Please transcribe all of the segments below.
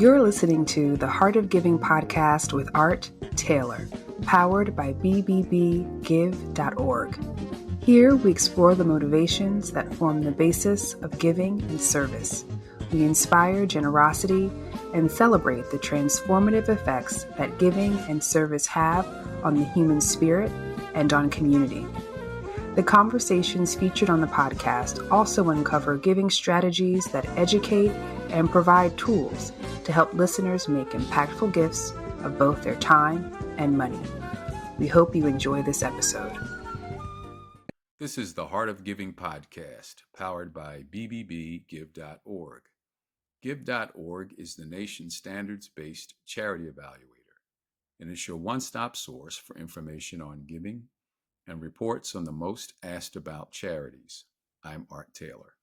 You're listening to the Heart of Giving podcast with Art Taylor, powered by bbbgive.org. Here we explore the motivations that form the basis of giving and service. We inspire generosity and celebrate the transformative effects that giving and service have on the human spirit and on community. The conversations featured on the podcast also uncover giving strategies that educate and provide tools to help listeners make impactful gifts of both their time and money. We hope you enjoy this episode. This is the Heart of Giving podcast, powered by bbbgive.org. Give.org is the nation's standards-based charity evaluator, and it's your one-stop source for information on giving and reports on the most asked about charities. I'm Art Taylor.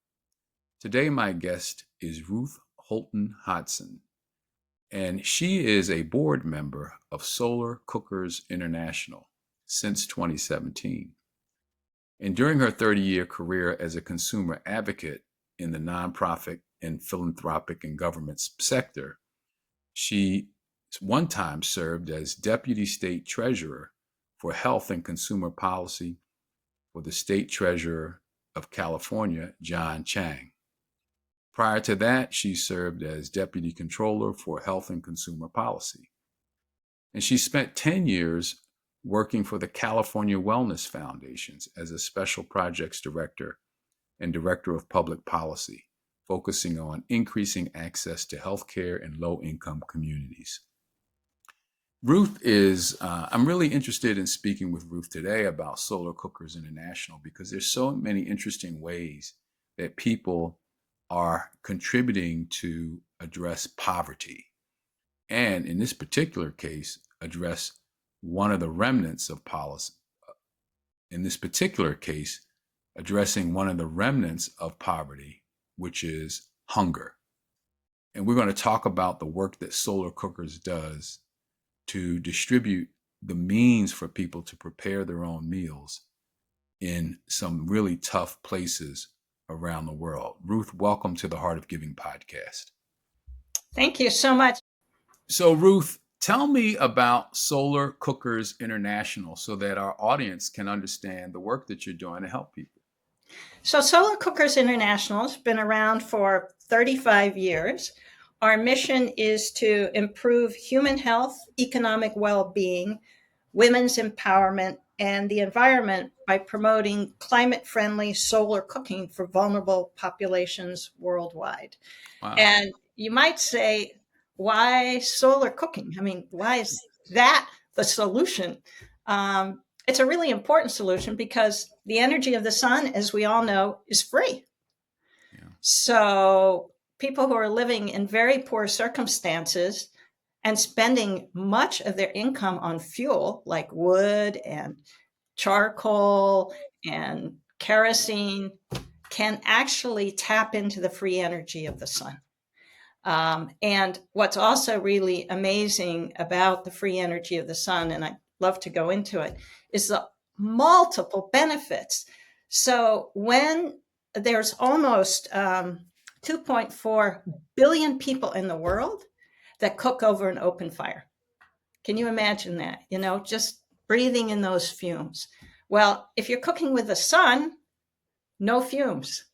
Today, my guest is Ruth Holton-Hodson, and she is a board member of Solar Cookers International since 2017. And during her 30-year career as a consumer advocate in the nonprofit and philanthropic and government sector, she one time served as Deputy State Treasurer for Health and Consumer Policy for the State Treasurer of California, John Chang. Prior to that, she served as Deputy Controller for Health and Consumer Policy. And she spent 10 years working for the California Wellness Foundations as a Special Projects Director and Director of Public Policy, focusing on increasing access to healthcare in low-income communities. Ruth I'm really interested in speaking with Ruth today about Solar Cookers International because there's so many interesting ways that people are contributing to address poverty. And in this particular case, address one of the remnants of policy. In this particular case, addressing one of the remnants of poverty, which is hunger. And we're going to talk about the work that Solar Cookers does to distribute the means for people to prepare their own meals in some really tough places around the world. Ruth, welcome to the Heart of Giving podcast. Thank you so much. So Ruth, tell me about Solar Cookers International so that our audience can understand the work that you're doing to help people. So Solar Cookers International has been around for 35 years. Our mission is to improve human health, economic well-being, women's empowerment, and the environment by promoting climate-friendly solar cooking for vulnerable populations worldwide. Wow. And you might say, why solar cooking? I mean, why is that the solution? It's a really important solution because the energy of the sun, as we all know, is free. Yeah. So people who are living in very poor circumstances and spending much of their income on fuel like wood and charcoal and kerosene can actually tap into the free energy of the sun. And what's also really amazing about the free energy of the sun, and I'd love to go into it, is the multiple benefits. So when there's almost 2.4 billion people in the world that cook over an open fire. Can you imagine that? Just breathing in those fumes. Well, if you're cooking with the sun, no fumes.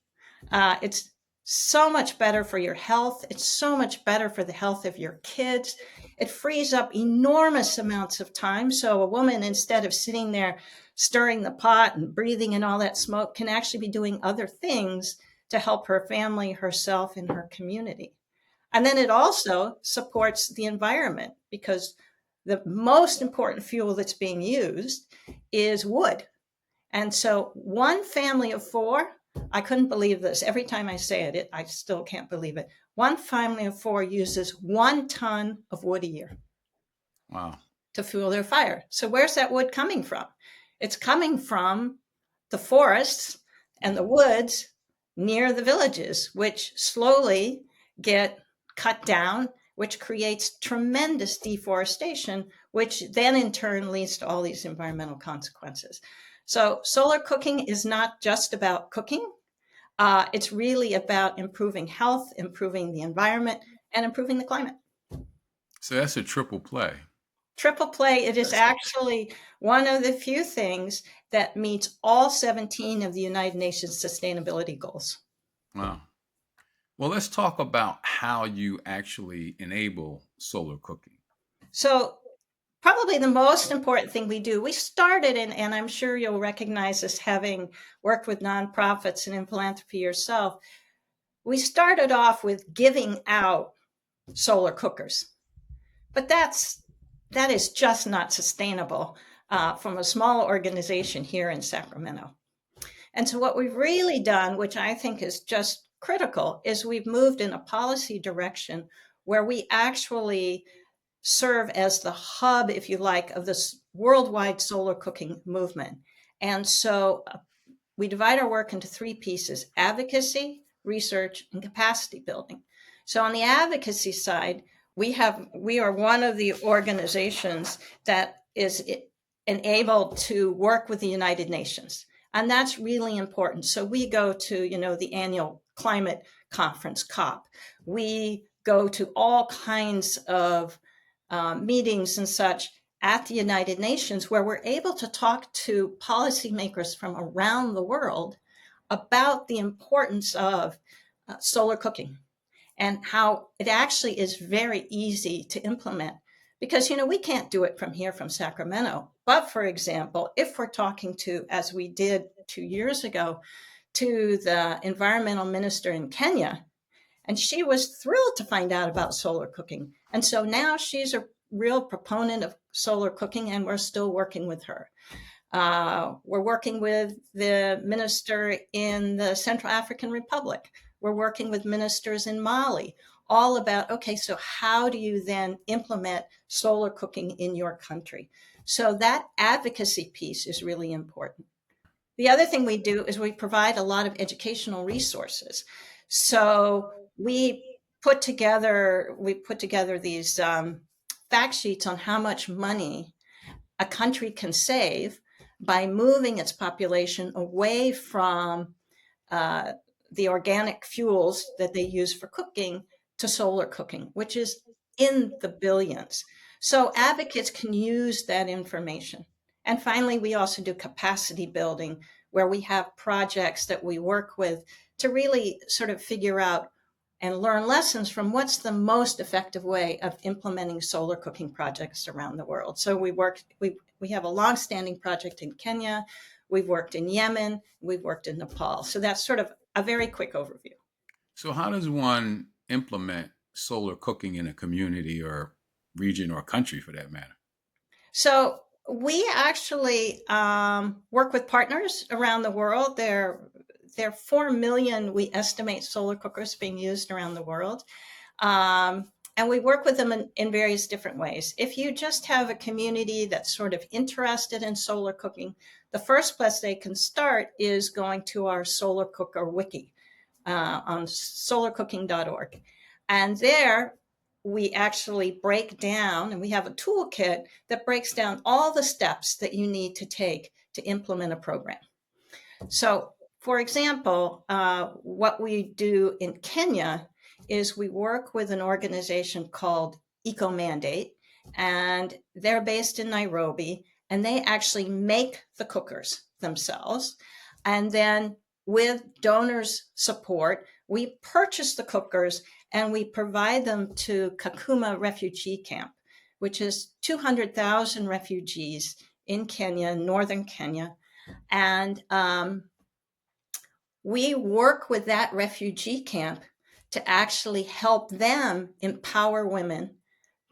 It's so much better for your health. It's so much better for the health of your kids. It frees up enormous amounts of time. So a woman, instead of sitting there stirring the pot and breathing in all that smoke, can actually be doing other things to help her family, herself, and her community. And then it also supports the environment because the most important fuel that's being used is wood. And so one family of four, I couldn't believe this. Every time I say it, I still can't believe it. One family of four uses 1 ton of wood a year. Wow. To fuel their fire. So where's that wood coming from? It's coming from the forests and the woods near the villages, which slowly get cut down, which creates tremendous deforestation, which then in turn leads to all these environmental consequences. So solar cooking is not just about cooking. It's really about improving health, improving the environment, and improving the climate. So that's a triple play. Triple play, it is That's actually one of the few things that meets all 17 of the United Nations sustainability goals. wow. Well, let's talk about how you actually enable solar cooking. So probably the most important thing we do, we started in, and I'm sure you'll recognize this having worked with nonprofits and in philanthropy yourself, we started off with giving out solar cookers. But that is just not sustainable from a small organization here in Sacramento. And so what we've really done, which I think is just critical, is we've moved in a policy direction where we actually serve as the hub, if you like, of this worldwide solar cooking movement. And so we divide our work into three pieces: advocacy, research, and capacity building. So on the advocacy side, we are one of the organizations that is enabled to work with the United Nations. And that's really important. So we go to, the annual climate conference, COP. We go to all kinds of meetings and such at the United Nations, where we're able to talk to policymakers from around the world about the importance of solar cooking and how it actually is very easy to implement. Because, we can't do it from here, from Sacramento. But for example, if we're talking to, as we did 2 years ago, to the environmental minister in Kenya, and she was thrilled to find out about solar cooking. And so now she's a real proponent of solar cooking, and we're still working with her. We're working with the minister in the Central African Republic. We're working with ministers in Mali, all about, okay, so how do you then implement solar cooking in your country? So that advocacy piece is really important. The other thing we do is we provide a lot of educational resources. So we put together these fact sheets on how much money a country can save by moving its population away from the organic fuels that they use for cooking to solar cooking, which is in the billions. So advocates can use that information. And finally, we also do capacity building, where we have projects that we work with to really sort of figure out and learn lessons from what's the most effective way of implementing solar cooking projects around the world. So we have a long-standing project in Kenya, we've worked in Yemen, we've worked in Nepal. So that's sort of a very quick overview. So, how does one implement solar cooking in a community or region or country for that matter? So we actually work with partners around the world. There are 4 million, we estimate, solar cookers being used around the world. And we work with them in various different ways. If you just have a community that's sort of interested in solar cooking, the first place they can start is going to our solar cooker wiki on solarcooking.org. And there we actually break down, and we have a toolkit that breaks down all the steps that you need to take to implement a program. So, for example, what we do in Kenya is we work with an organization called Eco Mandate, and they're based in Nairobi, and they actually make the cookers themselves. And then with donors' support, we purchase the cookers and we provide them to Kakuma refugee camp, which is 200,000 refugees in Kenya, northern Kenya. And we work with that refugee camp to actually help them empower women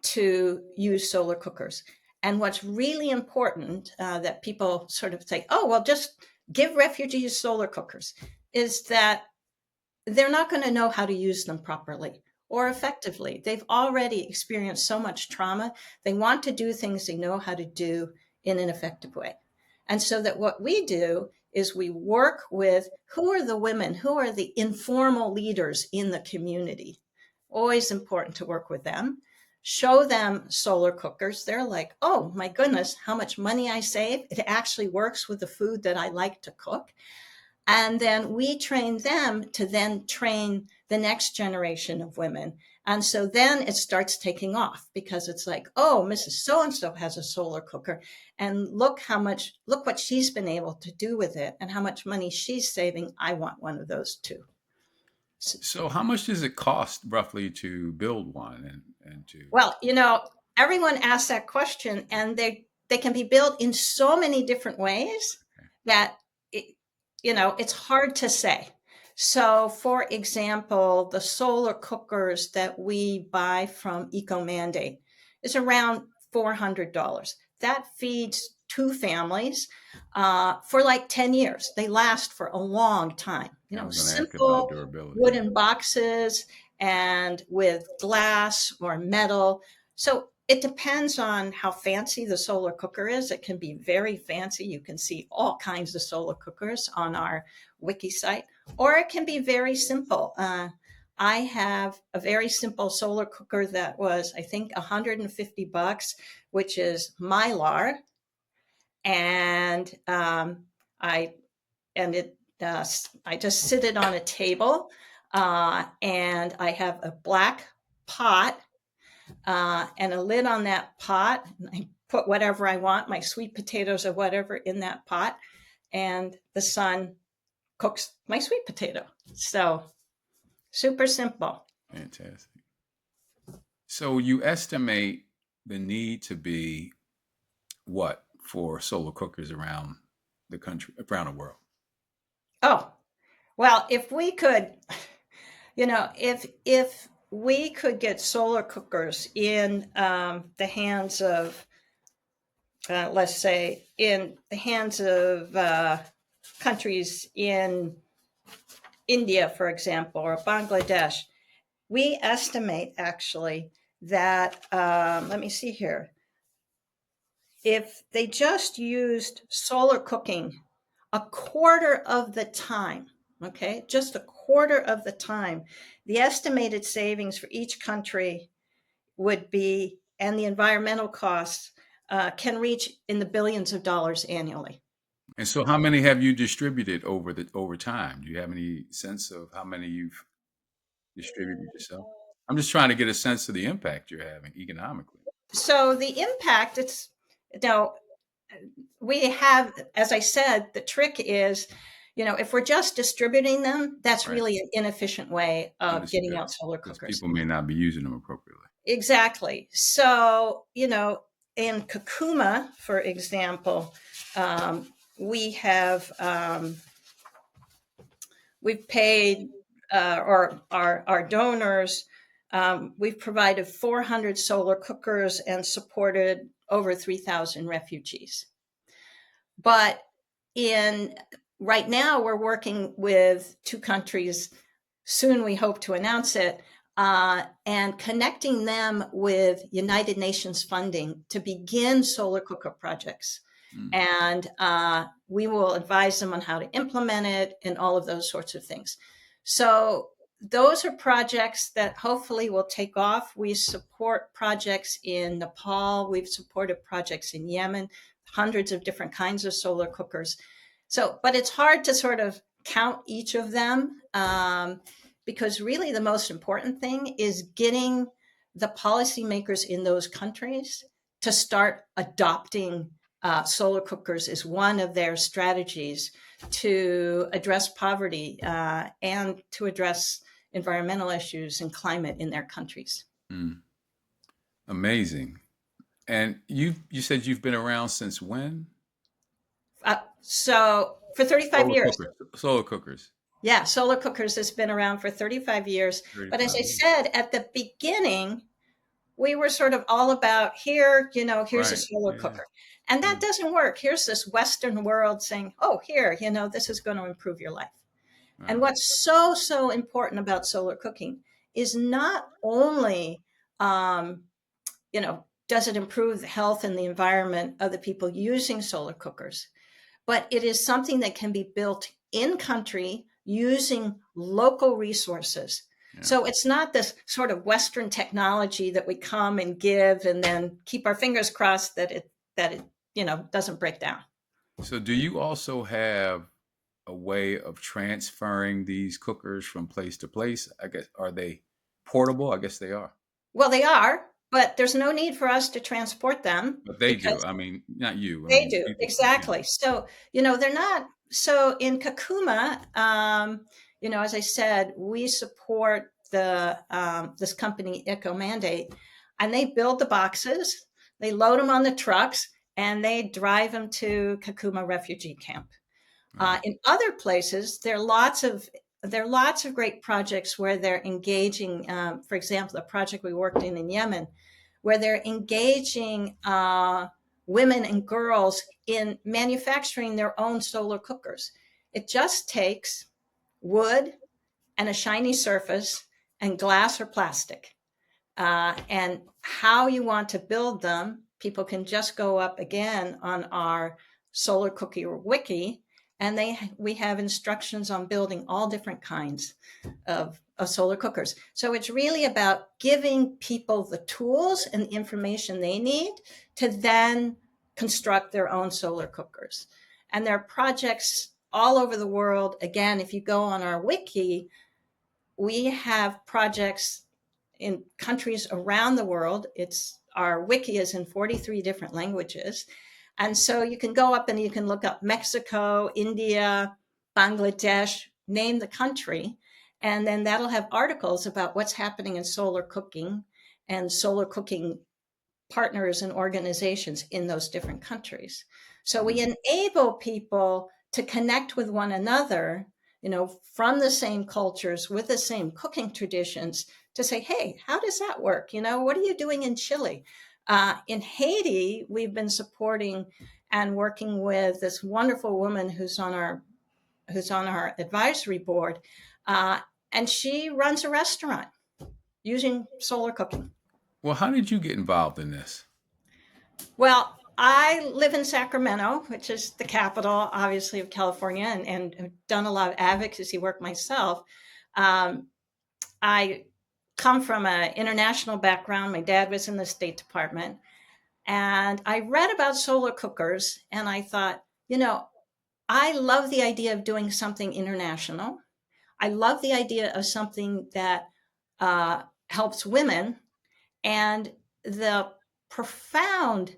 to use solar cookers. And what's really important that people sort of say, oh, well, just give refugees solar cookers, is that they're not going to know how to use them properly or effectively. They've already experienced so much trauma. They want to do things they know how to do in an effective way. And so that what we do is we work with who are the women, who are the informal leaders in the community. Always important to work with them. Show them solar cookers. They're like, oh my goodness, how much money I save. It actually works with the food that I like to cook. And then we train them to then train the next generation of women. And so then it starts taking off because it's like, oh, Mrs. So-and-so has a solar cooker, and look what she's been able to do with it and how much money she's saving. I want one of those too. So how much does it cost roughly to build one and to? Well, everyone asks that question, and they can be built in so many different ways that it's hard to say. So, for example, the solar cookers that we buy from Eco Mandate is around $400. That feeds 2 families for like 10 years. They last for a long time. I was going to ask about Simple durability. wooden boxes and with glass or metal. So it depends on how fancy the solar cooker is. It can be very fancy. You can see all kinds of solar cookers on our wiki site, or it can be very simple. I have a very simple solar cooker that was, I think, $150, which is Mylar, and I just sit it on a table, and I have a black pot and a lid on that pot. And I put whatever I want, my sweet potatoes or whatever, in that pot, and the sun cooks my sweet potato. So super simple. Fantastic. So you estimate the need to be what for solar cookers around the country, around the world? Oh, well, if we could, if we could get solar cookers in the hands of, let's say, in the hands of countries in India, for example, or Bangladesh, we estimate actually that, let me see here, if they just used solar cooking a quarter of the time, okay, just a quarter of the time, the estimated savings for each country would be, and the environmental costs can reach in the billions of dollars annually. And so how many have you distributed over time? Do you have any sense of how many you've distributed yourself? I'm just trying to get a sense of the impact you're having economically. So the impact, we have, as I said, the trick is, if we're just distributing them, that's Right. really an inefficient way of getting out solar Because cookers. people may not be using them appropriately. Exactly. So, in Kakuma, for example, we have, we've paid, or our donors, we've provided 400 solar cookers and supported over 3,000 refugees. But right now, we're working with 2 countries. Soon we hope to announce it, and connecting them with United Nations funding to begin solar cooker projects. And we will advise them on how to implement it and all of those sorts of things. So those are projects that hopefully will take off. We support projects in Nepal. We've supported projects in Yemen, hundreds of different kinds of solar cookers. So, but it's hard to sort of count each of them, because really the most important thing is getting the policymakers in those countries to start adopting solar cookers as one of their strategies to address poverty and to address environmental issues and climate in their countries. Amazing. And you said you've been around since when? So for 35 years. Solar cookers. Yeah, solar cookers has been around for 35 years. But as I said, at the beginning, we were sort of all about here's a solar cooker. And that doesn't work. Here's this Western world saying, oh, here, this is going to improve your life. Right. And what's so, so important about solar cooking is not only, does it improve the health and the environment of the people using solar cookers, but it is something that can be built in country using local resources. Yeah. So it's not this sort of Western technology that we come and give and then keep our fingers crossed that it doesn't break down. So do you also have a way of transferring these cookers from place to place? I guess, are they portable? I guess they are. Well, they are, but there's no need for us to transport them But they do. because I mean, not you. I they mean, do. people. Yeah. Exactly. So, they're not. So in Kakuma, as I said, we support this company, Eco Mandate, and they build the boxes, they load them on the trucks, and they drive them to Kakuma refugee camp. Wow. In other places, there are lots of great projects where they're engaging. For example, the project we worked in Yemen, where they're engaging women and girls in manufacturing their own solar cookers. It just takes wood and a shiny surface and glass or plastic. And how you want to build them, people can just go up again on our solar cookie wiki, and we have instructions on building all different kinds of solar cookers. So it's really about giving people the tools and the information they need to then construct their own solar cookers. And there are projects all over the world. Again, if you go on our wiki, we have projects in countries around the world. Our wiki is in 43 different languages. And so you can go up and you can look up Mexico, India, Bangladesh, name the country. And then that'll have articles about what's happening in solar cooking and solar cooking partners and organizations in those different countries. So we enable people to connect with one another, from the same cultures with the same cooking traditions, to say, hey, how does that work? What are you doing in Chile? In Haiti, we've been supporting and working with this wonderful woman who's on our advisory board, and she runs a restaurant using solar cooking. Well, how did you get involved in this? Well, I live in Sacramento, which is the capital, obviously, of California, and have done a lot of advocacy work myself. I come from an international background. My dad was in the State Department. And I read about solar cookers, and I thought, I love the idea of doing something international. I love the idea of something that helps women, and the profound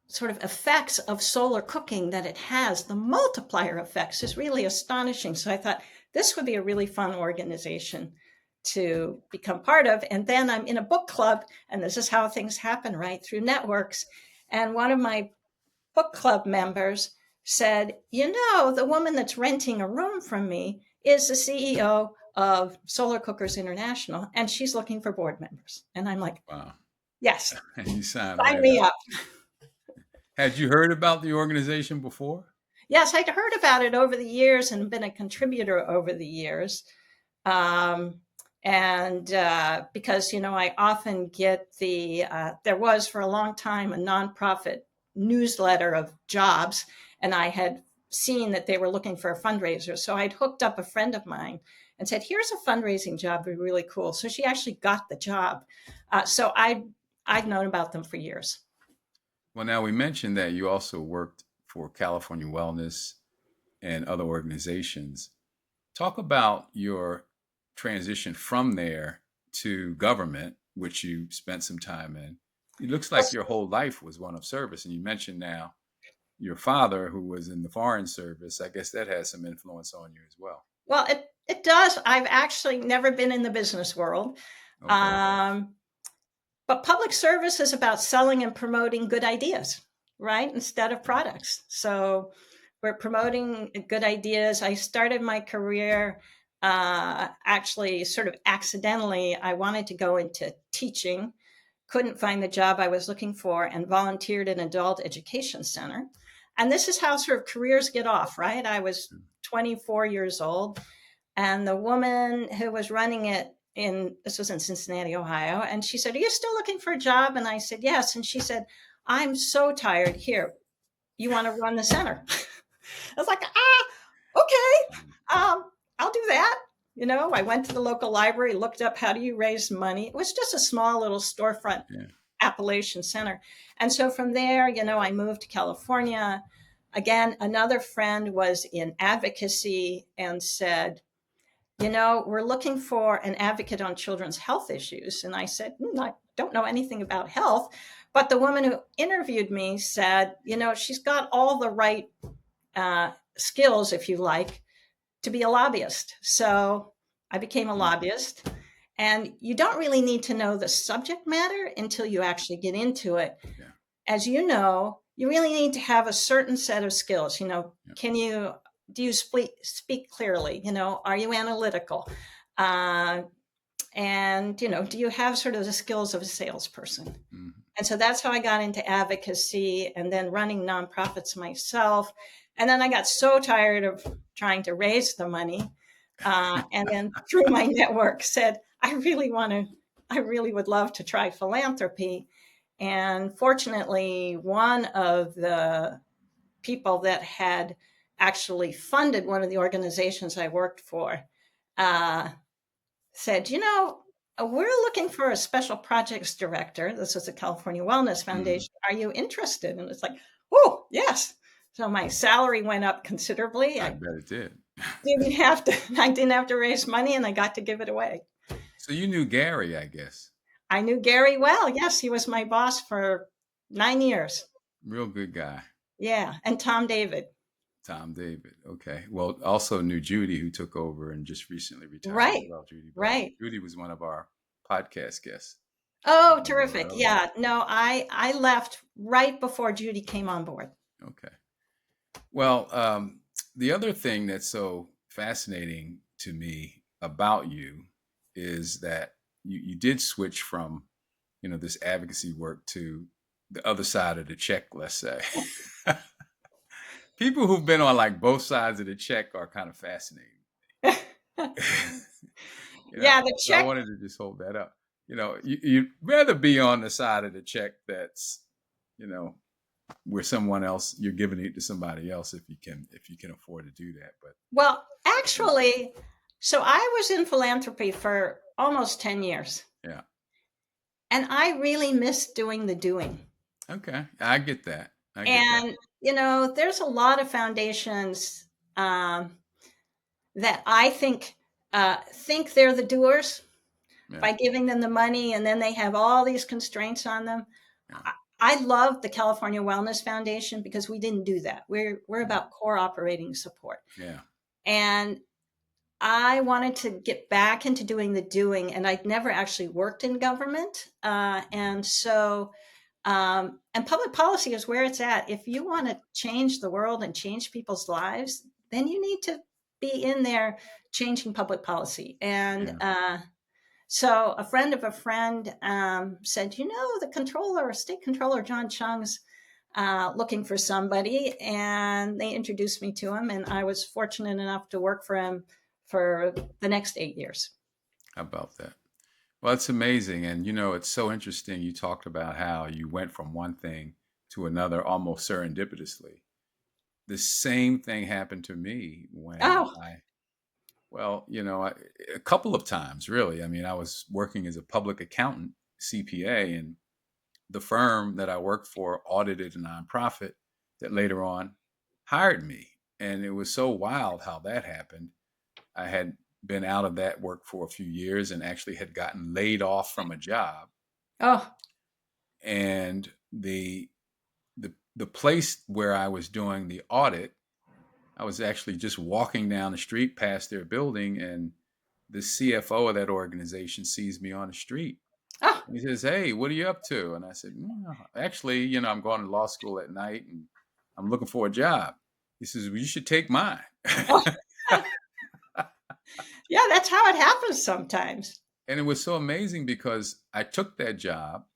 sort of effects of solar cooking that it has, the multiplier effects, is really astonishing. So I thought this would be a really fun organization to become part of. And then I'm in a book club, and this is how things happen, right? Through networks. And one of my book club members said, the woman that's renting a room from me is the CEO of Solar Cookers International, and she's looking for board members. And I'm like, Wow. yes, And you signed sign right me up. up. Had you heard about the organization before? Yes, I'd heard about it over the years and been a contributor over the years. And because, I often get there was for a long time a nonprofit newsletter of jobs, and I had seen that they were looking for a fundraiser. So I'd hooked up a friend of mine and said, here's a fundraising job, it'd be really cool. So she actually got the job. So I'd known about them for years. Well, now we mentioned that you also worked for California Wellness and other organizations. Talk about your transition from there to government, which you spent some time in. It looks like your whole life was one of service. And you mentioned now your father, who was in the Foreign Service. I guess that has some influence on you as well. Well, it does. I've actually never been in the business world. Okay. But public service is about selling and promoting good ideas, right? Instead of products. So we're promoting good ideas. I started my career actually sort of accidentally. I wanted to go into teaching, couldn't find the job I was looking for, and volunteered in an adult education center. And this is how sort of careers get off, right? I was 24 years old, and the woman who was running it, this was in Cincinnati, Ohio, and she said, are you still looking for a job? And I said, yes. And she said, I'm so tired. Here, you want to run the center? I was like, okay, I'll do that. I went to the local library, looked up how do you raise money. It was just a small little storefront Appalachian center. And so from there, I moved to California. Again, another friend was in advocacy and said, we're looking for an advocate on children's health issues. And I said, I don't know anything about health. But the woman who interviewed me said, she's got all the right skills, if you like, to be a lobbyist. So I became a lobbyist. And you don't really need to know the subject matter until you actually get into it. Yeah. As you know, you really need to have a certain set of skills. Do you speak clearly? Are you analytical? And, do you have sort of the skills of a salesperson? Mm-hmm. And so that's how I got into advocacy and then running nonprofits myself. And then I got so tired of trying to raise the money. And then through my network said, I really would love to try philanthropy. And fortunately, one of the people that had actually funded one of the organizations I worked for said, we're looking for a special projects director. This was the California Wellness Foundation. Are you interested? And it's like, oh, yes. So my salary went up considerably. I bet it did. I didn't have to raise money, and I got to give it away. So you knew Gary, I guess. I knew Gary well. Yes, he was my boss for 9 years. Real good guy. Yeah, and Tom David. Okay. Well, also knew Judy, who took over and just recently retired. Right. Well, Judy, right. Judy was one of our podcast guests. Oh, terrific. Yeah. No, I left right before Judy came on board. Okay. Well, the other thing that's so fascinating to me about you is that you did switch from, this advocacy work to the other side of the check, let's say. People who've been on like both sides of the check are kind of fascinating. Yeah, the check. So I wanted to just hold that up. You'd rather be on the side of the check that's, where someone else, you're giving it to somebody else if you can afford to do that. But well, actually, so I was in philanthropy for almost 10 years. Yeah. And I really missed doing the doing. Okay. I get that. There's a lot of foundations that I think they're the doers by giving them the money, and then they have all these constraints on them. Yeah. I love the California Wellness Foundation because we didn't do that. We're about core operating support. Yeah. And I wanted to get back into doing the doing, and I'd never actually worked in government. And public policy is where it's at. If you want to change the world and change people's lives, then you need to be in there changing public policy. And so a friend of a friend said, the state controller, John Chung's looking for somebody. And they introduced me to him. And I was fortunate enough to work for him for the next 8 years. How about that? Well, it's amazing. And, it's so interesting. You talked about how you went from one thing to another almost serendipitously. The same thing happened to me when a couple of times, really. I mean, I was working as a public accountant, CPA, and the firm that I worked for audited a nonprofit that later on hired me. And it was so wild how that happened. I had been out of that work for a few years and actually had gotten laid off from a job. Oh. And the place where I was doing the audit, I was actually just walking down the street past their building, and the CFO of that organization sees me on the street. Oh. He says, "Hey, what are you up to?" And I said, "Actually, I'm going to law school at night and I'm looking for a job." He says, "Well, you should take mine." Oh. Yeah, that's how it happens sometimes. And it was so amazing because I took that job,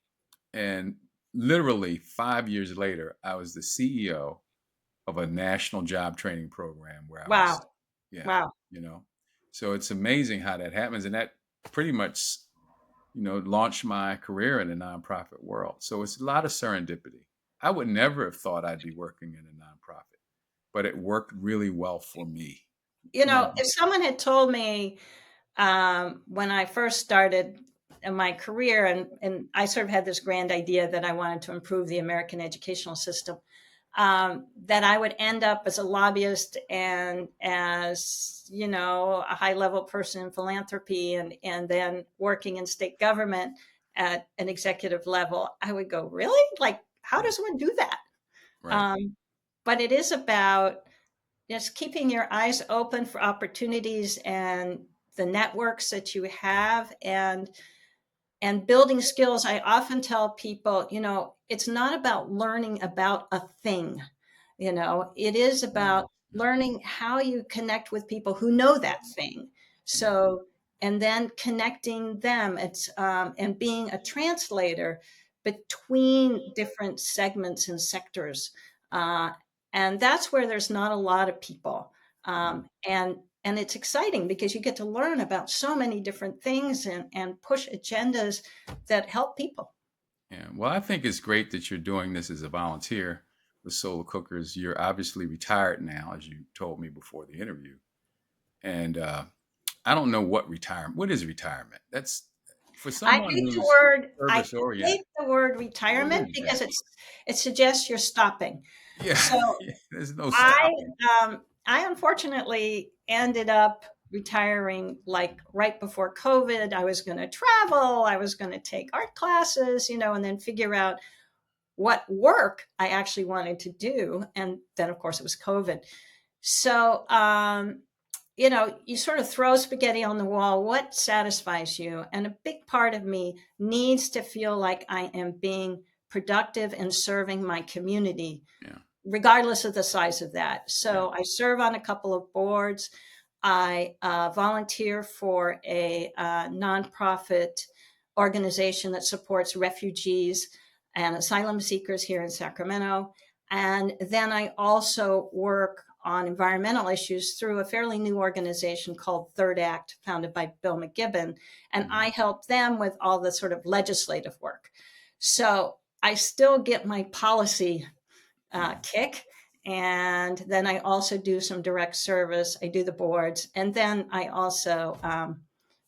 and literally 5 years later, I was the CEO of a national job training program where I was. Wow. So it's amazing how that happens. And that pretty much, launched my career in the nonprofit world. So it's a lot of serendipity. I would never have thought I'd be working in a nonprofit, but it worked really well for me. If someone had told me when I first started in my career, and I sort of had this grand idea that I wanted to improve the American educational system, that I would end up as a lobbyist and as, a high level person in philanthropy and then working in state government at an executive level, I would go, really? Like, how does one do that? Right. But it is about just keeping your eyes open for opportunities and the networks that you have and building skills. I often tell people, it's not about learning about a thing. It is Mm, about learning how you connect with people who know that thing. yeah. So, and then connecting them. It's and being a translator between different segments and sectors. Uh, and that's where there's not a lot of people. Mm, And it's exciting because you get to learn about so many different things and push agendas that help people. yeah. Well, I think it's great that you're doing this as a volunteer with Solar Cookers. You're obviously retired now, as you told me before the interview. And I don't know what is retirement? That's for I someone hate the who's word. I service oriented. hate the word What retirement is because that? it suggests you're stopping. Yeah, So there's no I stopping. I unfortunately ended up retiring like right before COVID. I was going to travel. I was going to take art classes, and then figure out what work I actually wanted to do. And then, of course, it was COVID. So, you sort of throw spaghetti on the wall. What satisfies you? And a big part of me needs to feel like I am being productive and serving my community, Yeah, regardless of the size of that. yeah. So I serve on a couple of boards. I volunteer for a nonprofit organization that supports refugees and asylum seekers here in Sacramento. And then I also work on environmental issues through a fairly new organization called Third Act, founded by Bill McGibbon. And Mhm. I help them with all the sort of legislative work. So I still get my policy Mhm. kick. And then I also do some direct service. I do the boards, and then I also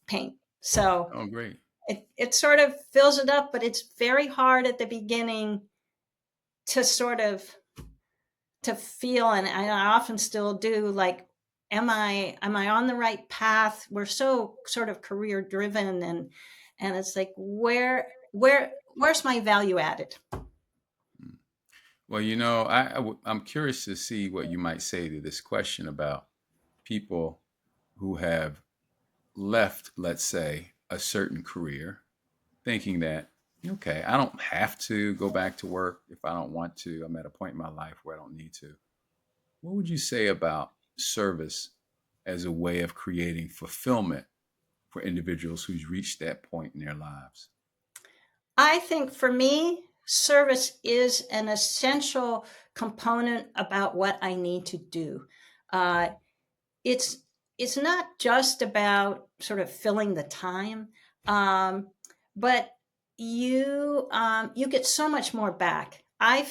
paint. So Oh, great. it sort of fills it up, but it's very hard at the beginning to sort of to feel, and I often still do, like, am I on the right path? We're so sort of career driven, and it's like, where's my value added? Mm. Well, I'm curious to see what you might say to this question about people who have left, let's say, a certain career, thinking that, okay, I don't have to go back to work if I don't want to. I'm at a point in my life where I don't need to. What would you say about service as a way of creating fulfillment for individuals who's reached that point in their lives? I think for me, service is an essential component about what I need to do. Uh, it's it's not just about sort of filling the time, um, but you get so much more back. I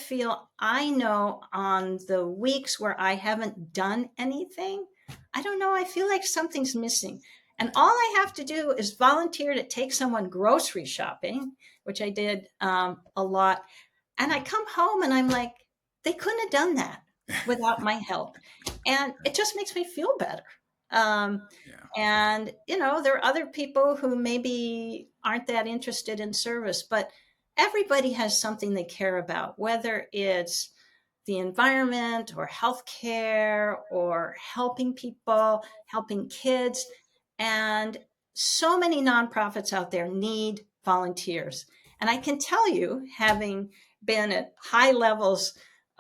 know on the weeks where I haven't done anything, I don't know. I feel like something's missing. And all I have to do is volunteer to take someone grocery shopping, which I did a lot. And I come home and I'm like, they couldn't have done that without my help. And it just makes me feel better. Um, Yeah. and, there are other people who maybe aren't that interested in service, but everybody has something they care about, whether it's the environment or healthcare or helping people, helping kids. And so many nonprofits out there need volunteers. And I can tell you, having been at high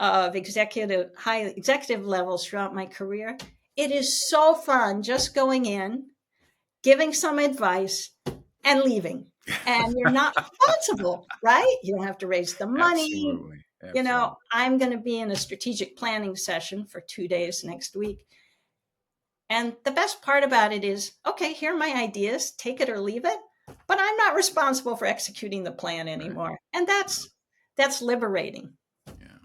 executive levels throughout my career, it is so fun just going in, giving some advice, and leaving. And you're not responsible, right? You don't have to raise the money. Absolutely. Absolutely. I'm going to be in a strategic planning session for 2 days next week. And the best part about it is, okay, here are my ideas, take it or leave it, but I'm not responsible for executing the plan Right. anymore. And that's liberating. Yeah.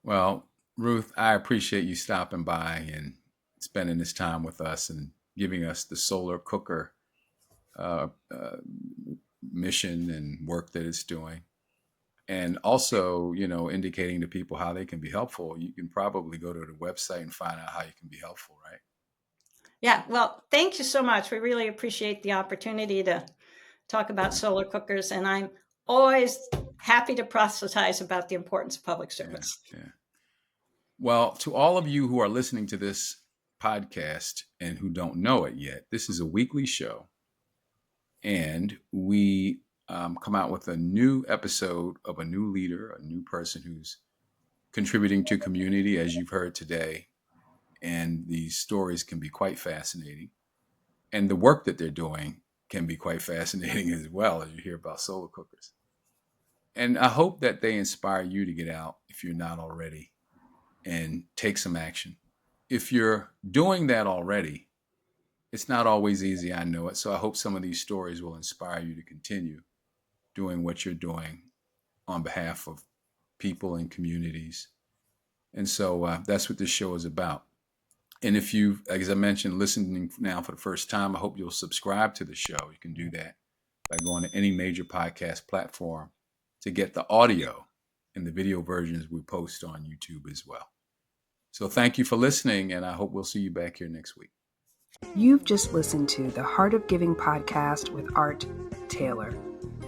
Well, Ruth, I appreciate you stopping by and spending this time with us and giving us the solar cooker uh, uh, mission and work that it's doing. And also, indicating to people how they can be helpful. You can probably go to the website and find out how you can be helpful, right? Yeah, well, thank you so much. We really appreciate the opportunity to talk about solar cookers, and I'm always happy to proselytize about the importance of public service. Yeah. Well, to all of you who are listening to this podcast and who don't know it yet, this is a weekly show, and we come out with a new episode of a new leader, a new person who's contributing to community, as you've heard today. And these stories can be quite fascinating. And the work that they're doing can be quite fascinating as well, as you hear about solar cookers. And I hope that they inspire you to get out, if you're not already, and take some action. If you're doing that already, it's not always easy, I know it. So I hope some of these stories will inspire you to continue doing what you're doing on behalf of people and communities. And so that's what this show is about. And if you, as I mentioned, listening now for the first time, I hope you'll subscribe to the show. You can do that by going to any major podcast platform to get the audio and the video versions we post on YouTube as well. So thank you for listening, and I hope we'll see you back here next week. You've just listened to the Heart of Giving podcast with Art Taylor.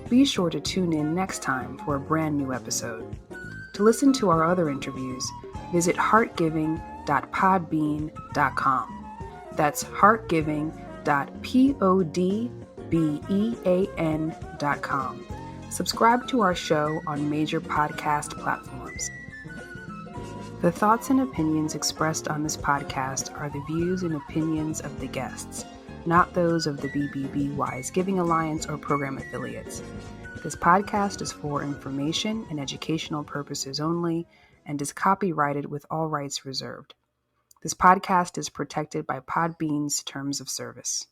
Be sure to tune in next time for a brand new episode. To listen to our other interviews, visit heartgiving.podbean.com. That's heartgiving.podbean.com. Subscribe to our show on major podcast platforms. The thoughts and opinions expressed on this podcast are the views and opinions of the guests, not those of the BBB Wise Giving Alliance or program affiliates. This podcast is for information and educational purposes only and is copyrighted with all rights reserved. This podcast is protected by Podbean's terms of service.